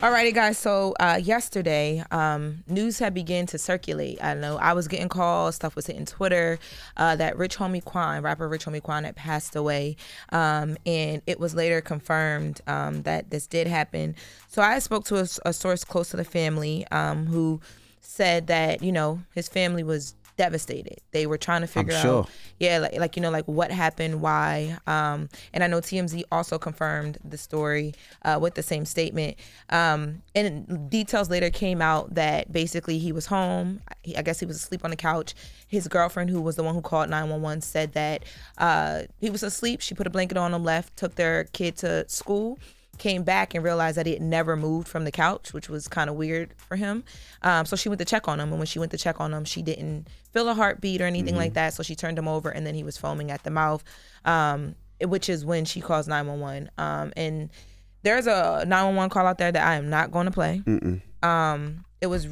Alrighty, guys. So yesterday, news had begun to circulate. I know I was getting calls, stuff was hitting Twitter, that Rich Homie Quan, rapper Rich Homie Quan, had passed away, and it was later confirmed that this did happen. So I spoke to a source close to the family, who said that his family was devastated. They were trying to figure out, like what happened, why. And I know TMZ also confirmed the story with the same statement. And details later came out that basically he was home. I guess he was asleep on the couch. His girlfriend, who was the one who called 911, said that he was asleep. She put a blanket on him, left, took their kid to school, came back and realized that he had never moved from the couch, which was kind of weird for him. So she went to check on him, and when she went to check on him, she didn't feel a heartbeat or anything like that. So she turned him over, and then he was foaming at the mouth, which is when she calls 911. And there's a 911 call out there that I am not going to play. It was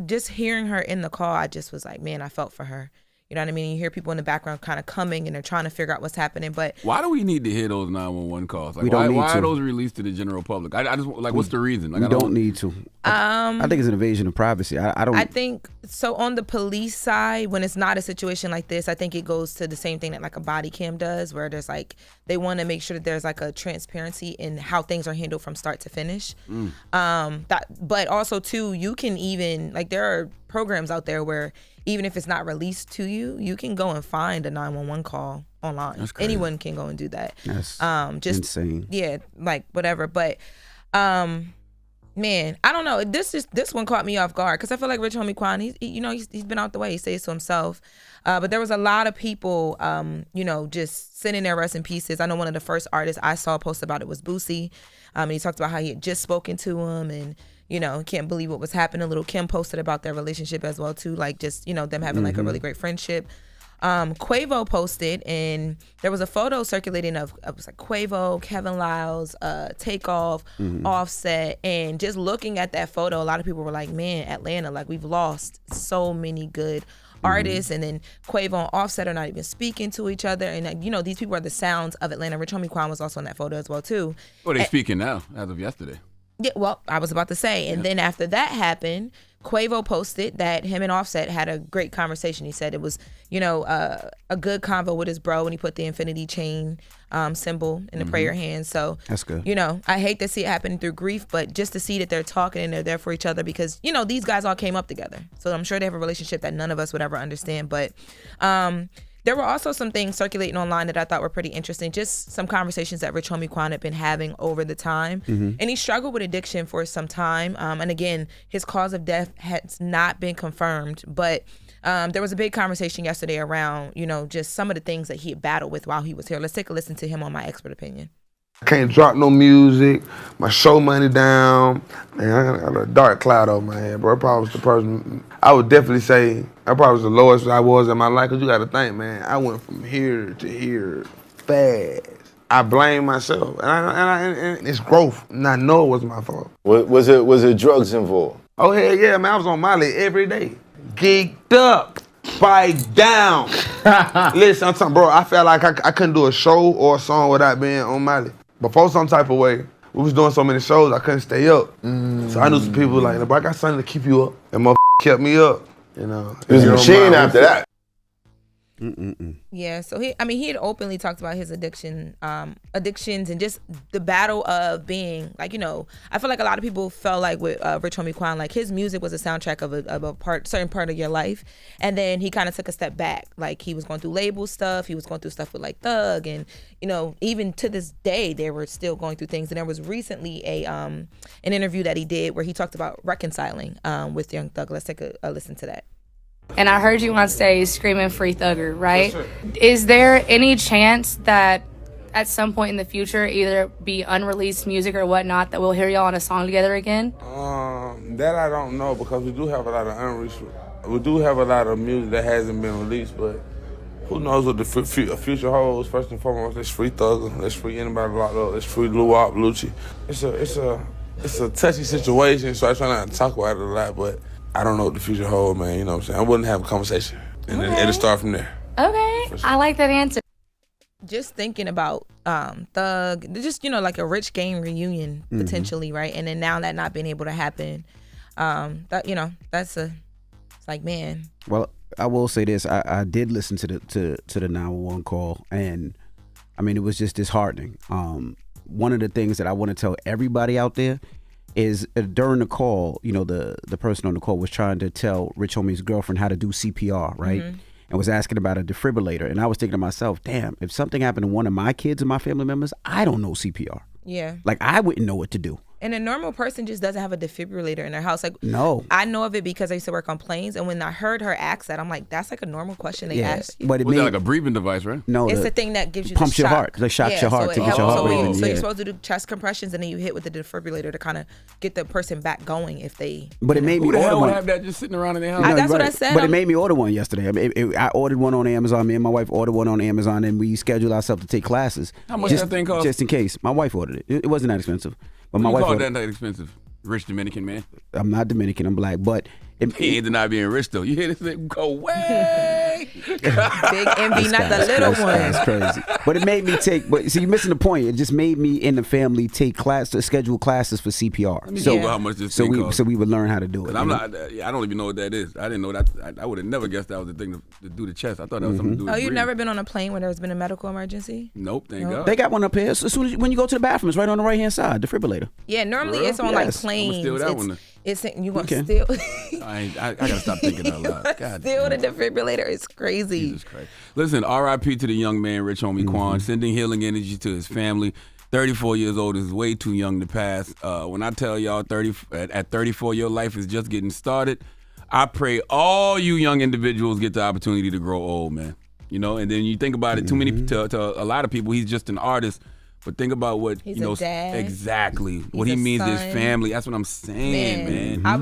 just hearing her in the call, I just was like, man, I felt for her. You know what I mean? You hear people in the background kind of coming, and they're trying to figure out what's happening. But why do we need to hear those 911 calls? Like, we don't need why to. are those released to the general public? I just like, what's the reason? Like, we don't need to. I think it's an invasion of privacy. I don't. I think so. On the police side, when it's not a situation like this, I think it goes to the same thing that like a body cam does, where there's like they want to make sure that there's like a transparency in how things are handled from start to finish. But also too, you can even like there are programs out there where even if it's not released to you, you can go and find a 911 call online. Anyone can go and do that. That's just insane. Yeah, like whatever. But man, I don't know. This one caught me off guard because I feel like Rich Homie Quan, he's been out the way. He says to himself. But there was a lot of people, just sending their rest in pieces. I know one of the first artists I saw post about it was Boosie. And he talked about how he had just spoken to him and can't believe what was happening. Little Kim posted about their relationship as well too, like just them having like a really great friendship. Quavo posted, and there was a photo circulating of it was like Quavo, Kevin Lyles, Takeoff, Offset, and just looking at that photo, a lot of people were like, man, Atlanta, like we've lost so many good artists, and then Quavo and Offset are not even speaking to each other, and these people are the sounds of Atlanta. Rich Homie Quan was also in that photo as well too. Well, they're speaking now as of yesterday. Yeah, well, I was about to say. And then after that happened, Quavo posted that him and Offset had a great conversation. He said it was, a good convo with his bro, and he put the infinity chain symbol in the prayer hand. So that's good. I hate to see it happen through grief, but just to see that they're talking and they're there for each other because, these guys all came up together. So I'm sure they have a relationship that none of us would ever understand. But there were also some things circulating online that I thought were pretty interesting. Just some conversations that Rich Homie Quan had been having over the time. And he struggled with addiction for some time. And again, his cause of death has not been confirmed. But there was a big conversation yesterday around, just some of the things that he had battled with while he was here. Let's take a listen to him on My Expert Opinion. I can't drop no music. My show money down. Man, I got a dark cloud over my head, bro. I probably was the person. I would definitely say I probably was the lowest I was in my life. Cause you got to think, man. I went from here to here fast. I blame myself, and it's growth. And I know it wasn't my fault. Was it drugs involved? Oh hell yeah, man. I was on Molly every day, geeked up. Bite down. Listen, I'm talking, bro, I felt like I couldn't do a show or a song without being on Molly. Before some type of way, we was doing so many shows, I couldn't stay up. So I knew some people like, bro, I got something to keep you up. And motherfucker kept me up, It was a machine after that. Yeah, so he had openly talked about his addictions and just the battle of being like, I feel like a lot of people felt like with Rich Homie Quan, like his music was a soundtrack of a certain part of your life, and then he kind of took a step back. Like he was going through label stuff, he was going through stuff with like Thug, and even to this day they were still going through things. And there was recently an interview that he did where he talked about reconciling with Young Thug. Let's take a listen to that. And I heard you on stage screaming "Free Thugger," right? Yes, is there any chance that at some point in the future, either be unreleased music or whatnot, that we'll hear y'all on a song together again? That I don't know, because we do have a lot of we do have a lot of music that hasn't been released, but who knows what the future holds. First and foremost, let's free Thugger, let's free anybody locked up, let's free Lugo, Lucci. It's a touchy situation, so I try not to talk about it a lot, but I don't know what the future holds, man. You know what I'm saying? I wouldn't have a conversation, and then it'll start from there. Okay, sure. I like that answer. Just thinking about Thug, just like a Rich Gang reunion potentially, right? And then now that not being able to happen, that's it's like, man. Well, I will say this: I did listen to the 911 call, and I mean it was just disheartening. One of the things that I want to tell everybody out there is during the call, the person on the call was trying to tell Rich Homie's girlfriend how to do CPR, right? And was asking about a defibrillator. And I was thinking to myself, damn, if something happened to one of my kids or my family members, I don't know CPR. Yeah. Like, I wouldn't know what to do. And a normal person just doesn't have a defibrillator in their house. Like, no. I know of it because I used to work on planes. And when I heard her ask that, I'm like, that's like a normal question they ask you. But was that like a breathing device, right? No. It's the thing that gives you pumps the your shock. heart. They shocks your heart to get your heart rate. So you're supposed to do chest compressions and then you hit with the defibrillator to kind of get the person back going if they. But it made me Who the order hell would one. have that just sitting around in their house? That's what I said. But it made me order one yesterday. I mean, I ordered one on Amazon. Me and my wife ordered one on Amazon, and we scheduled ourselves to take classes. How much that thing cost? Just in case. My wife ordered it. It wasn't that expensive. But my wife call ordered that expensive? Rich Dominican man. I'm not Dominican. I'm black, but he ain't denied being rich though. You hear this thing go way. Big envy, not the little one. That's crazy. But it made me take. But see, you're missing the point. It just made me in the family schedule classes for CPR. Let me see how much this thing costs. So we would learn how to do it. I'm not. I don't even know what that is. I didn't know that. I would have never guessed that was the thing to do the chest. I thought that was something to do with you've breathing. never been on a plane where there's been a medical emergency? Nope. Thank God. They got one up here. So as soon as when you go to the bathroom, it's right on the right hand side. Defibrillator. Yeah, normally it's on like planes. I'm gonna steal that one. It's you gonna steal. I gotta stop thinking out loud. God steal the defibrillator is crazy. Jesus Christ. Listen, R.I.P. to the young man, Rich Homie Quan, sending healing energy to his family. 34 years old is way too young to pass. When I tell y'all at 34, your life is just getting started. I pray all you young individuals get the opportunity to grow old, man. And then you think about it, too many to a lot of people, he's just an artist. But think about what he's a dad. Exactly what he means to his family. That's what I'm saying, man. I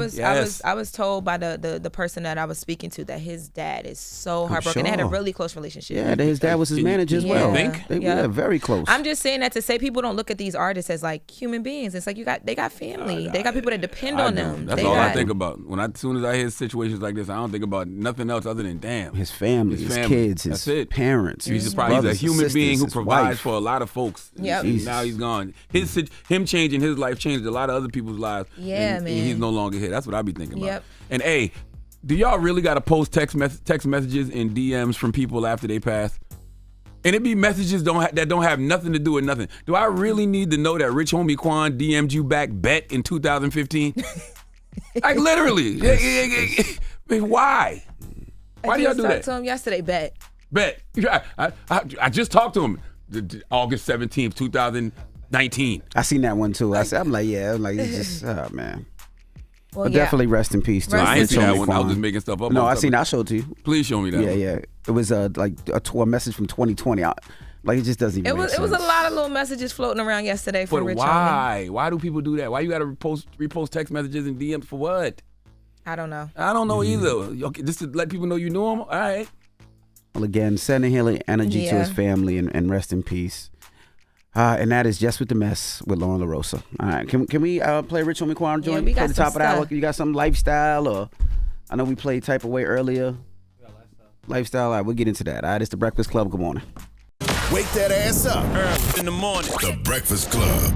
was told by the person that I was speaking to that his dad is so heartbroken. They had a really close relationship. Yeah, his dad was his manager as well. Think? Yeah, very close. I'm just saying that to say people don't look at these artists as like human beings. It's like they got family. They got people that depend on them. That's all I think about. As soon as I hear situations like this, I don't think about nothing else other than his family, his kids, his parents. He's a human being who provides for a lot of folks. Yep. Now he's gone. Him changing his life changed a lot of other people's lives. Yeah, man. And he's no longer here. That's what I be thinking about. Yep. And hey, do y'all really got to post text messages and DMs from people after they pass? And it be messages that don't have nothing to do with nothing. Do I really need to know that Rich Homie Quan DM'd you back bet in 2015? Like literally. I mean, why? Why do y'all do that? I talked to him yesterday, bet. I just talked to him August 17th, 2019. I seen that one too. I'm like, it's just, oh man. Well, but definitely rest in peace. I ain't seen that one. I was just making stuff up. No, I seen. I'll show it to you. Please show me that. Yeah. It was like a message from 2020. Like it just doesn't even make sense. It was a lot of little messages floating around yesterday for Rich Homie. Why do people do that? Why you got to repost text messages and DMs for what? I don't know. I don't know either. Okay, just to let people know you know him. All right. Well, again, sending healing energy to his family and rest in peace. And that is Jess With The Mess with Lauren LaRosa. All right, can we play Rich Homie Quan joint? We got Play the top some of the hour. stuff. You got some lifestyle, or I know we played Type of Way earlier. We got lifestyle. All right, we'll get into that. All right, it's the Breakfast Club. Good morning. Wake that ass up early in the morning. The Breakfast Club.